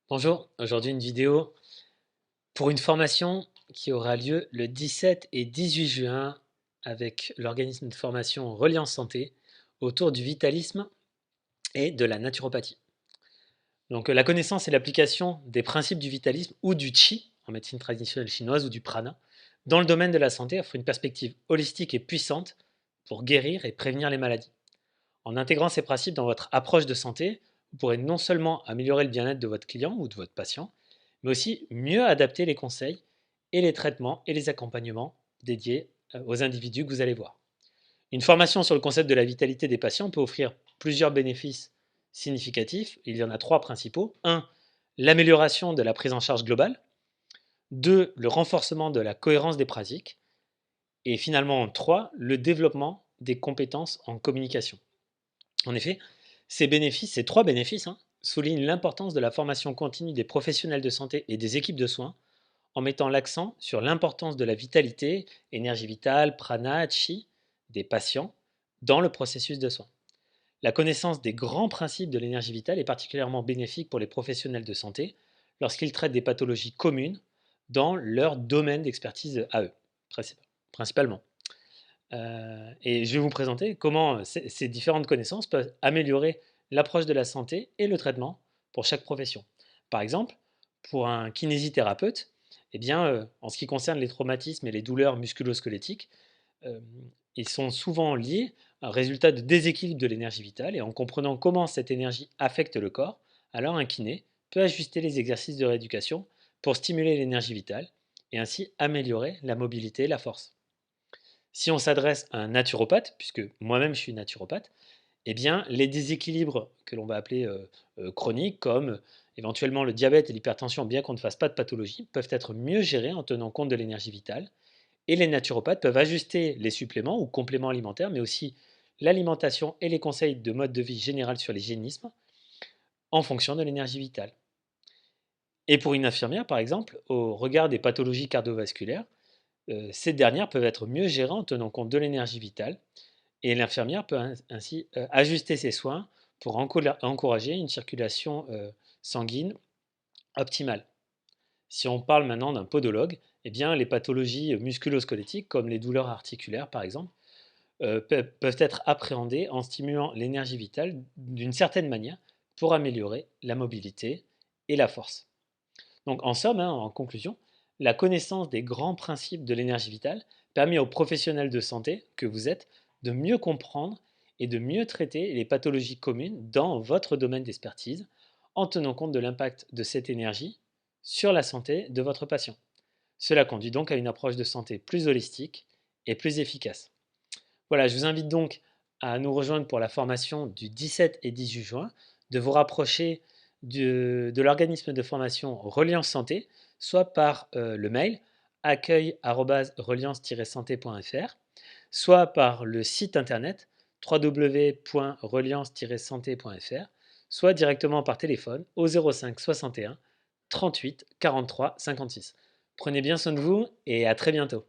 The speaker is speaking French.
Bonjour, aujourd'hui une vidéo pour une formation qui aura lieu le 17 et 18 juin avec l'organisme de formation Reliance Santé autour du vitalisme et de la naturopathie. Donc la connaissance et l'application des principes du vitalisme ou du qi en médecine traditionnelle chinoise ou du prana dans le domaine de la santé offre une perspective holistique et puissante pour guérir et prévenir les maladies. En intégrant ces principes dans votre approche de santé, vous pourrez non seulement améliorer le bien-être de votre client ou de votre patient, mais aussi mieux adapter les conseils et les traitements et les accompagnements dédiés aux individus que vous allez voir. Une formation sur le concept de la vitalité des patients peut offrir plusieurs bénéfices significatifs. Il y en a trois principaux. 1. L'amélioration de la prise en charge globale. 2. Le renforcement de la cohérence des pratiques. Et finalement, 3. Le développement des compétences en communication. En effet, ces trois bénéfices soulignent l'importance de la formation continue des professionnels de santé et des équipes de soins, en mettant l'accent sur l'importance de la vitalité, énergie vitale, prana, chi, des patients dans le processus de soins. La connaissance des grands principes de l'énergie vitale est particulièrement bénéfique pour les professionnels de santé lorsqu'ils traitent des pathologies communes dans leur domaine d'expertise à eux, principalement. Et je vais vous présenter comment ces différentes connaissances peuvent améliorer l'approche de la santé et le traitement pour chaque profession. Par exemple, pour un kinésithérapeute, eh bien, en ce qui concerne les traumatismes et les douleurs musculo-squelettiques, euh, ils sont souvent liés à un résultat de déséquilibre de l'énergie vitale, et en comprenant comment cette énergie affecte le corps, alors un kiné peut ajuster les exercices de rééducation pour stimuler l'énergie vitale et ainsi améliorer la mobilité et la force. Si on s'adresse à un naturopathe, puisque moi-même je suis naturopathe, eh bien, les déséquilibres que l'on va appeler chroniques, comme éventuellement le diabète et l'hypertension, bien qu'on ne fasse pas de pathologie, peuvent être mieux gérés en tenant compte de l'énergie vitale. Et les naturopathes peuvent ajuster les suppléments ou compléments alimentaires, mais aussi l'alimentation et les conseils de mode de vie général sur l'hygiénisme en fonction de l'énergie vitale. Et pour une infirmière, par exemple, au regard des pathologies cardiovasculaires, ces dernières peuvent être mieux gérées en tenant compte de l'énergie vitale, et l'infirmière peut ainsi ajuster ses soins pour encourager une circulation sanguine optimale. Si on parle maintenant d'un podologue, eh bien, les pathologies musculo-squelettiques, comme les douleurs articulaires par exemple, peuvent être appréhendées en stimulant l'énergie vitale d'une certaine manière pour améliorer la mobilité et la force. Donc en somme, en conclusion, la connaissance des grands principes de l'énergie vitale permet aux professionnels de santé que vous êtes de mieux comprendre et de mieux traiter les pathologies communes dans votre domaine d'expertise en tenant compte de l'impact de cette énergie sur la santé de votre patient. Cela conduit donc à une approche de santé plus holistique et plus efficace. Voilà, je vous invite donc à nous rejoindre pour la formation du 17 et 18 juin, de vous rapprocher de l'organisme de formation Reliance Santé, soit par le mail accueil@reliance-santé.fr, soit par le site internet www.reliance-santé.fr, soit directement par téléphone au 05 61 38 43 56. Prenez bien soin de vous et à très bientôt.